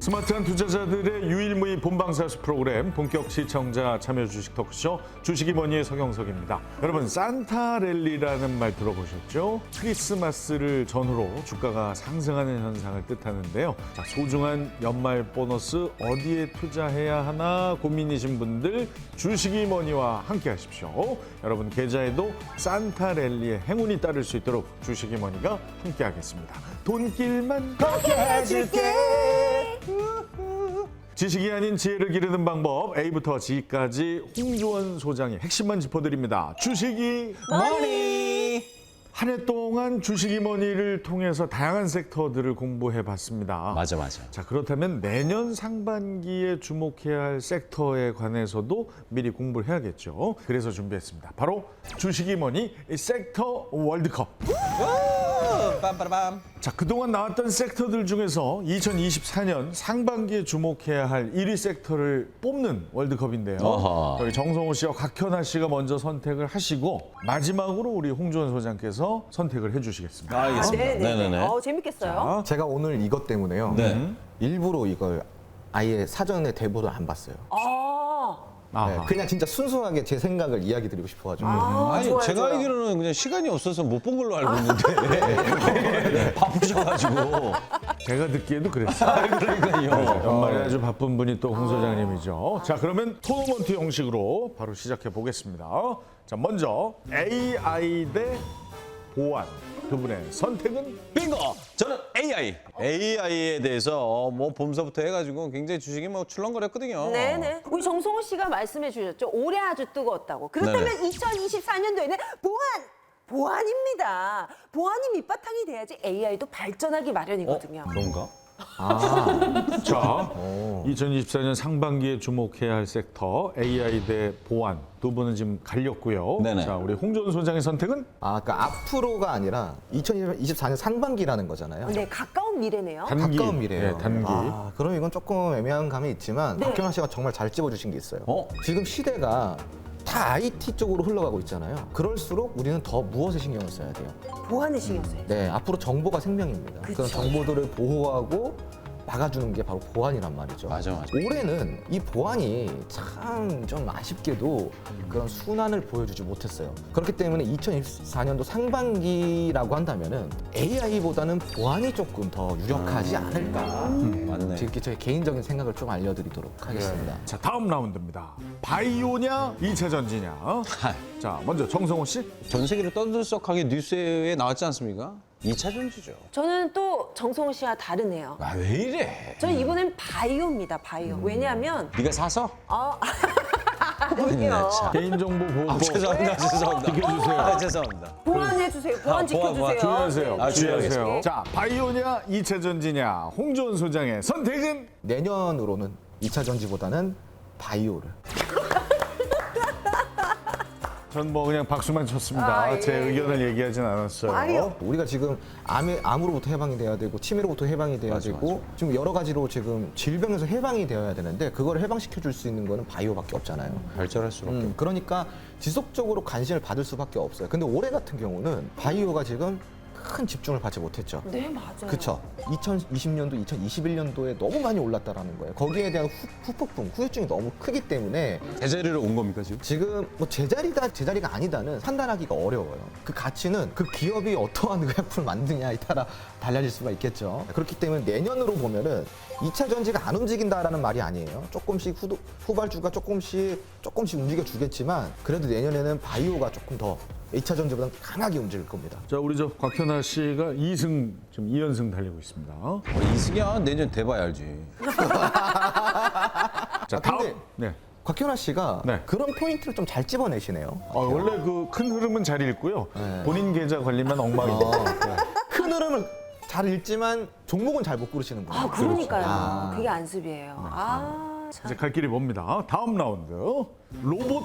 스마트한 투자자들의 유일무이 본방사수 프로그램 본격 시청자 참여 주식 토크쇼 주식이 뭐니의 서경석입니다. 여러분 산타랠리라는 말 들어보셨죠? 크리스마스를 전후로 주가가 상승하는 현상을 뜻하는데요. 자, 소중한 연말 보너스 어디에 투자해야 하나 고민이신 분들 주식이 뭐니와 함께 하십시오. 여러분 계좌에도 산타랠리의 행운이 따를 수 있도록 주식이 뭐니가 함께 하겠습니다. 돈길만 걷게 해줄게. 지식이 아닌 지혜를 기르는 방법 A부터 G까지 홍주원 소장이 핵심만 짚어드립니다. 주식이 머니! 한 해 동안 주식이 머니를 통해서 다양한 섹터들을 공부해봤습니다. 맞아. 자, 그렇다면 내년 상반기에 주목해야 할 섹터에 관해서도 미리 공부를 해야겠죠. 그래서 준비했습니다. 바로 주식이 뭐니 섹터 월드컵. 빰빠라밤. 자, 그동안 나왔던 섹터들 중에서 2024년 상반기에 주목해야 할 1위 섹터를 뽑는 월드컵인데요. 어허. 저희 정성호 씨와 곽현아 씨가 먼저 선택을 하시고 마지막으로 우리 홍주원 소장께서 선택을 해주시겠습니다. 알겠습니다. 네네네. 재밌겠어요. 제가 오늘 이것 때문에요. 네. 일부러 이걸 아예 사전에 대본을 안 봤어요. 아하. 네, 그냥 진짜 순수하게 제 생각을 이야기 드리고 싶어가지고. 아니 좋아요, 제가 좋아요. 알기로는 그냥 시간이 없어서 못 본 걸로 알고 있는데 바쁘셔가지고. 제가 듣기에도 그랬어요. 그러니까요. 연말에 아주 바쁜 분이 또 홍 소장님이죠. 자, 그러면 토너먼트 형식으로 바로 시작해 보겠습니다. 자, 먼저 AI 대 보안 두 분의 선택은 빙고! 저는 AI에 대해서 뭐 봄서부터 해가지고 굉장히 주식이 뭐 출렁거렸거든요. 네네. 우리 정성호 씨가 말씀해 주셨죠. 올해 아주 뜨거웠다고. 그렇다면 네네. 2024년도에는 보안입니다. 보안이 밑바탕이 돼야지 AI도 발전하기 마련이거든요. 그런가? 자, 2024년 상반기에 주목해야 할 섹터 AI 대 보안 두 분은 지금 갈렸고요. 네네. 자, 우리 홍준 소장의 선택은 그러니까 앞으로가 아니라 2024년 상반기라는 거잖아요. 네, 가까운 미래네요. 단기. 가까운 미래예요. 네, 단기. 그럼 이건 조금 애매한 감이 있지만 네. 박현아 씨가 정말 잘 찝어주신 게 있어요. 어? 지금 시대가 다 IT 쪽으로 흘러가고 있잖아요. 그럴수록 우리는 더 무엇에 신경을 써야 돼요? 보안에 신경 써야죠. 네, 앞으로 정보가 생명입니다. 그쵸. 그런 정보들을 보호하고 막아주는 게 바로 보안이란 말이죠. 맞아. 올해는 이 보안이 참 좀 아쉽게도 그런 순환을 보여주지 못했어요. 그렇기 때문에 2024년도 상반기라고 한다면은 AI보다는 보안이 조금 더 유력하지 않을까. 맞네. 이렇게 저의 개인적인 생각을 좀 알려드리도록 하겠습니다. 자, 다음 라운드입니다. 바이오냐 2차 전지냐. 자, 먼저 정성호 씨. 전 세계를 떠들썩하게 뉴스에 나왔지 않습니까? 2차 전지죠. 저는 또 정성호 씨와 다르네요. 아, 왜 이래? 저는 이번엔 바이오입니다. 바이오. 왜냐하면 네가 사서? 아니요. 참. 개인정보 보호 죄송합니다. 지켜주세요. 죄송합니다. 보안해 주세요. 보안 지켜주세요. 주의하세요. 아, 주의하세요. 주의하겠습니다. 자, 바이오냐 2차 전지냐. 홍준 소장의 선택은 내년으로는 2차 전지보다는 바이오를. 전 뭐 그냥 박수만 쳤습니다. 아, 예, 제 예. 의견을 얘기하진 않았어요. 바이오. 우리가 지금 암으로부터 해방이 돼야 되고 치매로부터 해방이 돼야 되고 지금 여러 가지로 지금 질병에서 해방이 되어야 되는데 그걸 해방시켜 줄 수 있는 거는 바이오밖에 없잖아요. 발전할 수밖에 없고. 그러니까 지속적으로 관심을 받을 수밖에 없어요. 근데 올해 같은 경우는 바이오가 지금 큰 집중을 받지 못했죠. 네, 맞아요. 그쵸. 2020년도, 2021년도에 너무 많이 올랐다라는 거예요. 거기에 대한 후폭풍, 후유증이 너무 크기 때문에 제자리로 온 겁니까 지금? 지금 뭐 제자리다, 제자리가 아니다는 판단하기가 어려워요. 그 가치는 그 기업이 어떠한 의약품을 만드냐에 따라 달라질 수가 있겠죠. 그렇기 때문에 내년으로 보면은 2차 전지가 안 움직인다라는 말이 아니에요. 조금씩 후발주가 조금씩 움직여 주겠지만 그래도 내년에는 바이오가 조금 더 2차 전지보다 강하게 움직일 겁니다. 자, 우리 저 곽현아 씨가 2승, 지금 2연승 달리고 있습니다. 이승이야 내년 돼봐야 알지. 자, 근데- 다음. 네. 곽현아 씨가 네. 그런 포인트를 좀 잘 집어내시네요. 원래 그 큰 흐름은 잘 읽고요. 네. 본인 계좌 관리만 엉망입니다. 큰 흐름은 잘 읽지만 종목은 잘 못 고르시는 분이에요. 그러니까요. 아. 그게 안습이에요. 참. 이제 갈 길이 멉니다. 다음 라운드. 로봇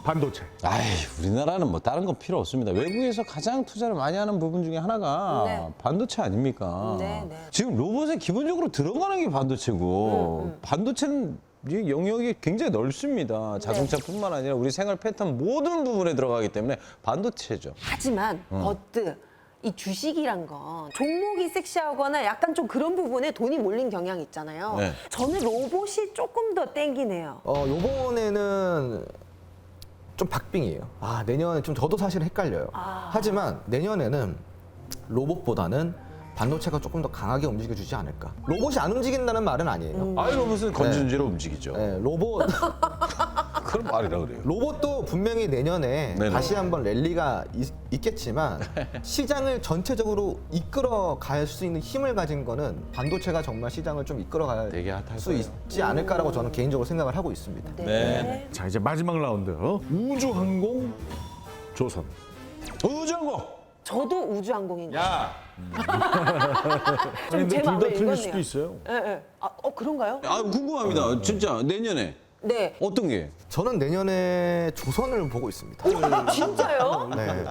반도체. 아이, 우리나라는 뭐 다른 건 필요 없습니다. 외국에서 가장 투자를 많이 하는 부분 중에 하나가 네. 반도체 아닙니까? 네, 네. 지금 로봇에 기본적으로 들어가는 게 반도체고 반도체는 이 영역이 굉장히 넓습니다. 자동차뿐만 아니라 우리 생활 패턴 모든 부분에 들어가기 때문에 반도체죠. 하지만 버트 이 주식이란 건 종목이 섹시하거나 약간 좀 그런 부분에 돈이 몰린 경향이 있잖아요. 네. 저는 로봇이 조금 더 땡기네요. 요번에는 좀 박빙이에요. 내년에 좀 저도 사실 헷갈려요. 하지만 내년에는 로봇보다는 반도체가 조금 더 강하게 움직여주지 않을까. 로봇이 안 움직인다는 말은 아니에요. 아이 로봇은 건전지로 움직이죠. 네, 로봇 그런 말이라 그래요. 로봇도 분명히 내년에 네네. 다시 한번 랠리가 있겠지만 시장을 전체적으로 이끌어 갈 수 있는 힘을 가진 거는 반도체가 정말 시장을 좀 이끌어 갈 되게 핫할 수 거예요. 있지 않을까라고 저는 개인적으로 생각을 하고 있습니다. 네. 자, 이제 마지막 라운드. 우주항공 조선. 우주항공. 저도 우주항공인가요? 야. 아니, 근데 제 둘 다 마음에 틀릴 읽었네요. 수도 있어요. 예, 예. 그런가요? 아 궁금합니다. 진짜 내년에 네. 어떤 게? 저는 내년에 조선을 보고 있습니다. 진짜요? 네.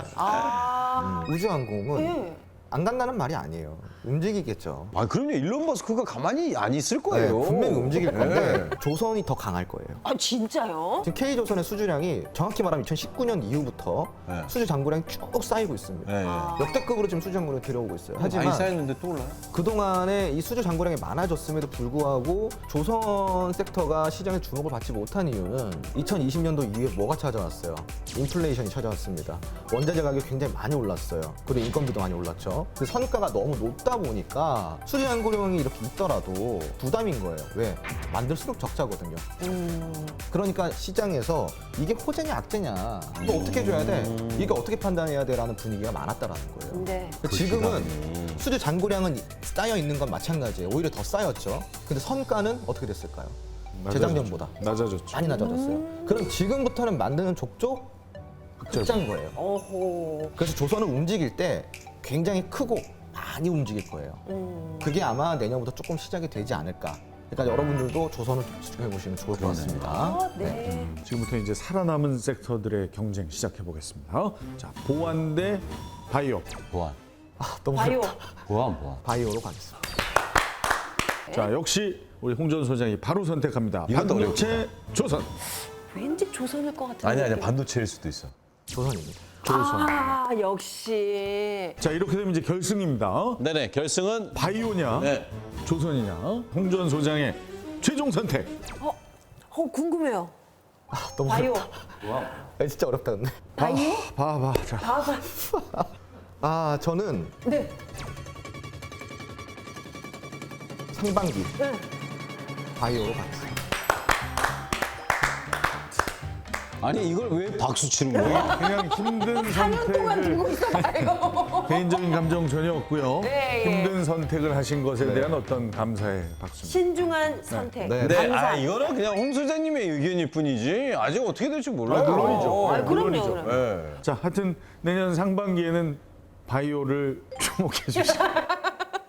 우주항공은 네. 안 간다는 말이 아니에요. 움직이겠죠. 아 그럼요. 일론 머스크가 가만히 안 있을 네, 거예요. 분명히 움직일 건데 네. 조선이 더 강할 거예요. 진짜요? 지금 K조선의 수주량이 정확히 말하면 2019년 이후부터 네. 수주 잔고량이 쭉 쌓이고 있습니다. 네. 역대급으로 지금 수주 잔고량이 들어오고 있어요. 많이 하지만 쌓였는데 또 올라요? 그동안에 이 수주 잔고량이 많아졌음에도 불구하고 조선 섹터가 시장의 주목을 받지 못한 이유는 2020년도 이후에 뭐가 찾아왔어요? 인플레이션이 찾아왔습니다. 원자재 가격이 굉장히 많이 올랐어요. 그리고 인건비도 많이 올랐죠. 그 선가가 너무 높다 보니까 수주 잔고량이 이렇게 있더라도 부담인 거예요. 왜? 만들수록 적자거든요. 그러니까 시장에서 이게 호재냐 악재냐 이거 어떻게 해줘야 돼? 이거 어떻게 판단해야 돼? 라는 분위기가 많았다라는 거예요. 네. 지금은 수주 잔고량은 쌓여 있는 건 마찬가지예요. 오히려 더 쌓였죠. 근데 선가는 어떻게 됐을까요? 재작년보다 낮아졌죠. 많이 낮아졌어요. 그럼 지금부터는 만드는 족족 흑자인 거예요. 어호. 그래서 조선을 움직일 때 굉장히 크고 많이 움직일 거예요. 그게 아마 내년부터 조금 시작이 되지 않을까. 그러니까 여러분들도 조선을 집중해 보시면 좋을 것 같습니다. 네. 지금부터 이제 살아남은 섹터들의 경쟁 시작해 보겠습니다. 자, 보안 대 바이오. 보안. 너무 바이오. 어렵다. 보안. 바이오로 가겠습니다. 자, 역시 우리 홍전 소장이 바로 선택합니다. 이것도 반도체 조선. 왠지 조선일 것 같은 아니 느낌. 반도체일 수도 있어. 조선입니다. 조선. 역시. 자, 이렇게 되면 이제 결승입니다. 네네 결승은 바이오냐, 네. 조선이냐. 홍전 소장의 최종 선택. 궁금해요. 너무 바이오. 어렵다. 진짜 어렵다 근데. 바이오? 봐봐. 자, 봐봐. 저는 네. 상반기 네. 바이오로 가겠습니다. 아니 이걸 왜 박수 치는 거예요? 그냥 힘든 4년 동안 선택을 들고 있어봐요. 개인적인 감정 전혀 없고요. 네, 예. 힘든 선택을 하신 것에 대한 어떤 감사의 박수입니다. 신중한 선택. 네. 네, 감사. 이거는 그냥 홍 소장님의 의견일 뿐이지 아직 어떻게 될지 몰라요. 물론이죠. 그럼요, 물론이죠. 그럼요. 네. 자, 하여튼 내년 상반기에는 바이오를 주목해 주시죠.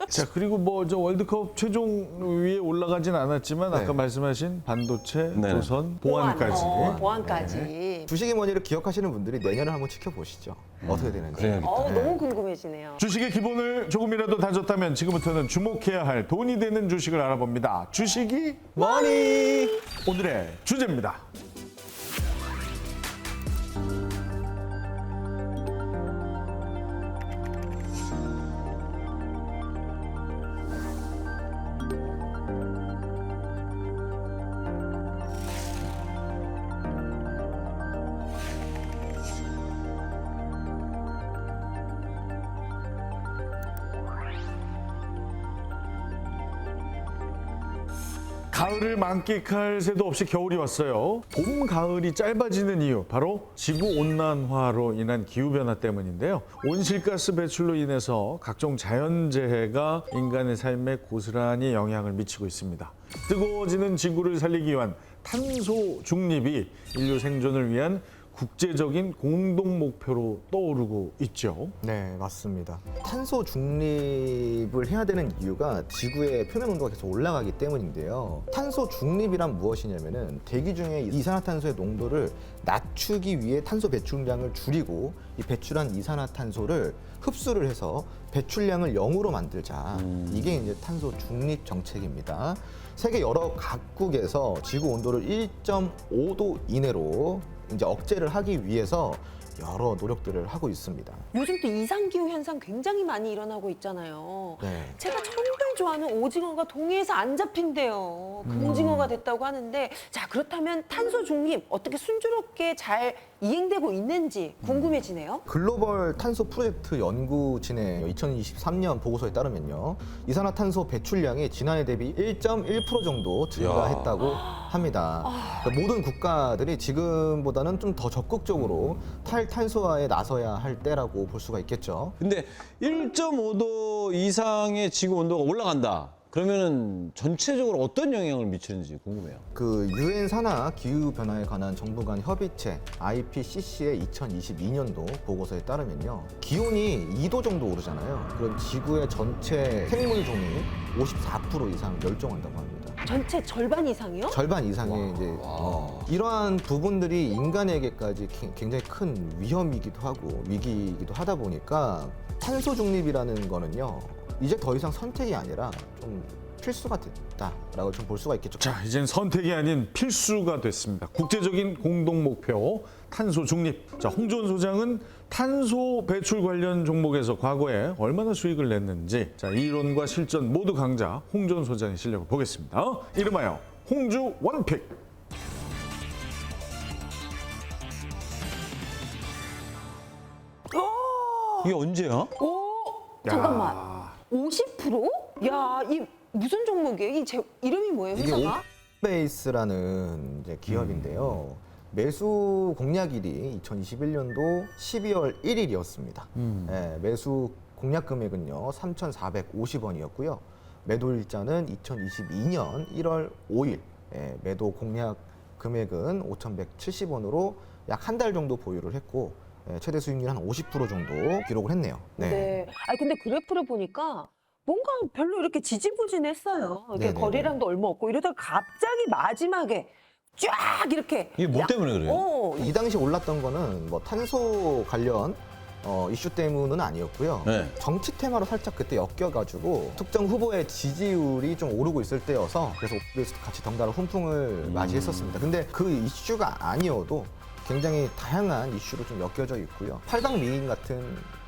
자, 그리고 뭐 저 월드컵 최종 위에 올라가진 않았지만 아까 말씀하신 반도체, 네. 조선, 보안까지. 보안까지. 주식의 머니를 기억하시는 분들이 내년을 한번 지켜보시죠. 어떻게 되는지. 그래야겠다. 너무 궁금해지네요. 주식의 기본을 조금이라도 다졌다면 지금부터는 주목해야 할 돈이 되는 주식을 알아봅니다. 주식이 머니! 오늘의 주제입니다. 가을을 만끽할 새도 없이 겨울이 왔어요. 봄, 가을이 짧아지는 이유 바로 지구온난화로 인한 기후변화 때문인데요. 온실가스 배출로 인해서 각종 자연재해가 인간의 삶에 고스란히 영향을 미치고 있습니다. 뜨거워지는 지구를 살리기 위한 탄소 중립이 인류 생존을 위한 국제적인 공동 목표로 떠오르고 있죠. 네, 맞습니다. 탄소 중립을 해야 되는 이유가 지구의 표면 온도가 계속 올라가기 때문인데요. 탄소 중립이란 무엇이냐면은 대기 중에 이산화탄소의 농도를 낮추기 위해 탄소 배출량을 줄이고 이 배출한 이산화탄소를 흡수를 해서 배출량을 0으로 만들자. 이게 이제 탄소 중립 정책입니다. 세계 여러 각국에서 지구 온도를 1.5도 이내로 이제 억제를 하기 위해서 여러 노력들을 하고 있습니다. 요즘 또 이상기후 현상 굉장히 많이 일어나고 있잖아요. 네. 제가 정말 좋아하는 오징어가 동해에서 안 잡힌대요. 금오징어가 됐다고 하는데, 자, 그렇다면 탄소 중립 어떻게 순조롭게 잘 이행되고 있는지 궁금해지네요. 글로벌 탄소 프로젝트 연구진의 2023년 보고서에 따르면요, 이산화탄소 배출량이 지난해 대비 1.1% 정도 증가했다고 합니다. 그러니까 모든 국가들이 지금보다는 좀 더 적극적으로 탈탄소화에 나서야 할 때라고 볼 수가 있겠죠. 근데 1.5도 이상의 지구 온도가 올라간다. 그러면은 전체적으로 어떤 영향을 미치는지 궁금해요. 그 유엔 산하 기후 변화에 관한 정부 간 협의체 IPCC의 2022년도 보고서에 따르면요, 기온이 2도 정도 오르잖아요. 그럼 지구의 전체 생물 종이 54% 이상 멸종한다고 합니다. 전체 절반 이상이요? 절반 이상의 이제 이러한 부분들이 인간에게까지 굉장히 큰 위험이기도 하고 위기이기도 하다 보니까 탄소 중립이라는 거는요, 이제 더 이상 선택이 아니라 좀 필수가 됐다라고 좀 볼 수가 있겠죠. 자, 이젠 선택이 아닌 필수가 됐습니다. 국제적인 공동 목표 탄소 중립. 자, 홍준 소장은 탄소 배출 관련 종목에서 과거에 얼마나 수익을 냈는지, 자, 이론과 실전 모두 강자 홍준 소장의 실력을 보겠습니다. 이름하여 홍주 원픽. 이게 언제야? 잠깐만. 50%? 야, 이 무슨 종목이에요? 이름이 뭐예요, 이게 회사가? 오베이스라는 이제 기업인데요. 매수 공략일이 2021년도 12월 1일이었습니다. 매수 공략 금액은요 3,450원이었고요. 매도 일자는 2022년 1월 5일. 매도 공략 금액은 5,170원으로 약 한 달 정도 보유를 했고, 최대 수익률 한 50% 정도 기록을 했네요. 네. 아, 근데 그래프를 보니까 뭔가 별로 이렇게 지지부진했어요. 이렇게 네네네. 거래량도 얼마 없고 이러다가 갑자기 마지막에 쫙 이렇게. 이게 뭐 때문에 그래요? 이 당시 올랐던 거는 뭐 탄소 관련 이슈 때문은 아니었고요. 네. 정치 테마로 살짝 그때 엮여가지고 특정 후보의 지지율이 좀 오르고 있을 때여서 그래서 오베이스도 같이 덩달아 훈풍을 맞이했었습니다. 근데 그 이슈가 아니어도 굉장히 다양한 이슈로 좀 엮여져 있고요. 팔방미인 같은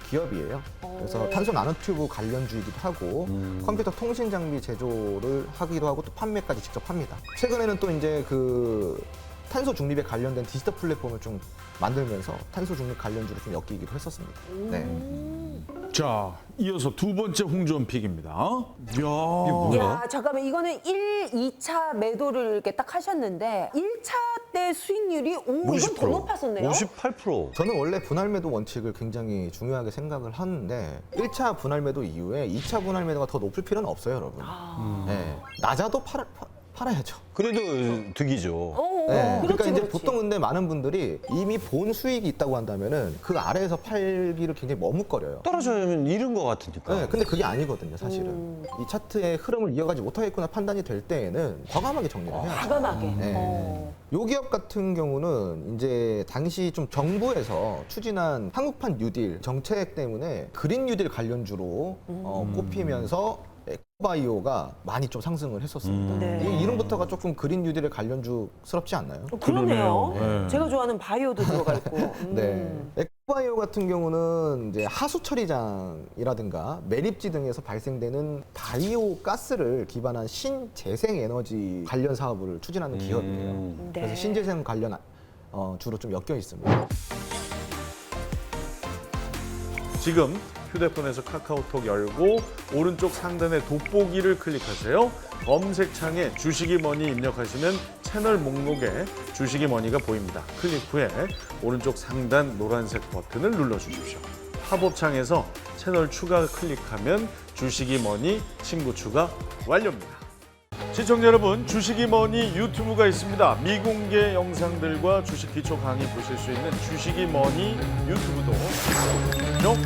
기업이에요. 그래서 탄소 나노튜브 관련주이기도 하고 컴퓨터 통신 장비 제조를 하기도 하고 또 판매까지 직접 합니다. 최근에는 또 이제 그 탄소 중립에 관련된 디지털 플랫폼을 좀 만들면서 탄소 중립 관련주로 좀 엮이기도 했었습니다. 네. 자, 이어서 두 번째 홍주 원픽입니다. 이야, 야, 잠깐만, 이거는 2차 매도를 이렇게 딱 하셨는데 1차 때 수익률이 이건 더 높았었네요. 58%. 저는 원래 분할 매도 원칙을 굉장히 중요하게 생각을 하는데 1차 분할 매도 이후에 2차 분할 매도가 더 높을 필요는 없어요, 여러분. 네. 낮아도 팔아야죠. 그래도 득이죠. 네. 그렇지, 그러니까 이제 그렇지. 보통 근데 많은 분들이 이미 본 수익이 있다고 한다면은 그 아래에서 팔기를 굉장히 머뭇거려요. 떨어지면 잃은 것 같으니까. 네, 근데 그게 아니거든요, 사실은. 이 차트의 흐름을 이어가지 못하겠구나 판단이 될 때에는 과감하게 정리를 해야죠. 과감하게. 네. 요 기업 같은 경우는 이제 당시 좀 정부에서 추진한 한국판 뉴딜 정책 때문에 그린 뉴딜 관련주로 꼽히면서 에코바이오가 많이 좀 상승을 했었습니다. 네. 이 이름부터가 조금 그린 뉴딜의 관련주스럽지 않나요? 그러네요. 그러네요. 네. 제가 좋아하는 바이오도 들어가 있고. 네. 에코바이오 같은 경우는 이제 하수 처리장이라든가 매립지 등에서 발생되는 바이오 가스를 기반한 신재생 에너지 관련 사업을 추진하는 기업이에요. 네. 그래서 신재생 관련 주로 좀 엮여 있습니다. 지금 휴대폰에서 카카오톡 열고 오른쪽 상단의 돋보기를 클릭하세요. 검색창에 주식이머니 입력하시면 채널 목록에 주식이머니가 보입니다. 클릭 후에 오른쪽 상단 노란색 버튼을 눌러주십시오. 팝업창에서 채널 추가 클릭하면 주식이머니 친구 추가 완료입니다. 시청자 여러분, 주식이머니 유튜브가 있습니다. 미공개 영상들과 주식 기초 강의 보실 수 있는 주식이머니 유튜브도 구독,